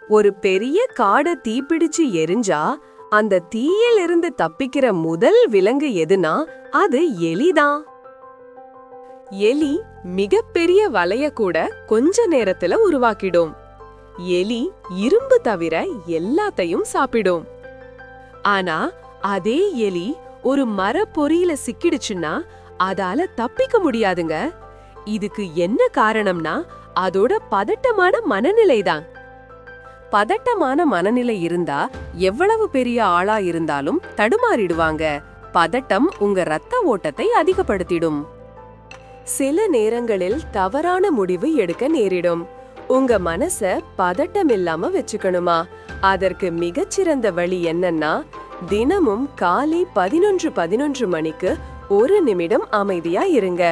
ஒரு பெரிய காடை தீப்பிடிச்சு எரிஞ்சா அந்த தீயிலிருந்து தப்பிக்கிற முதல் விலங்கு எதுனா அது எலிதான். எலி மிகப்பெரிய வலைய கூட கொஞ்ச நேரத்துல உருவாக்கிடும். எலி இரும்பு தவிர எல்லாத்தையும் சாப்பிடும். ஆனா அதே எலி ஒரு மரப்பொறியில சிக்கிடுச்சுன்னா அதால தப்பிக்க முடியாதுங்க. இதுக்கு என்ன காரணம்னா அதோட பதட்டமான மனநிலைதான். பதட்டமான மனநிலை இருந்தா எவ்வளவு பெரிய ஆளா இருந்தாலும் தடுமாறிடுவாங்க. பதட்டம் உங்க ரத்த ஓட்டத்தை அதிகப்படுத்திடும். சில நேரங்களில் தவறான முடிவு எடுக்க நேரிடும். உங்க மனச பதட்டம் இல்லாம வச்சுக்கணுமா? அதற்கு மிகச்சிறந்த வழி என்னன்னா, தினமும் காலை 11:11 மணிக்கு 1 நிமிடம் அமைதியா இருங்க.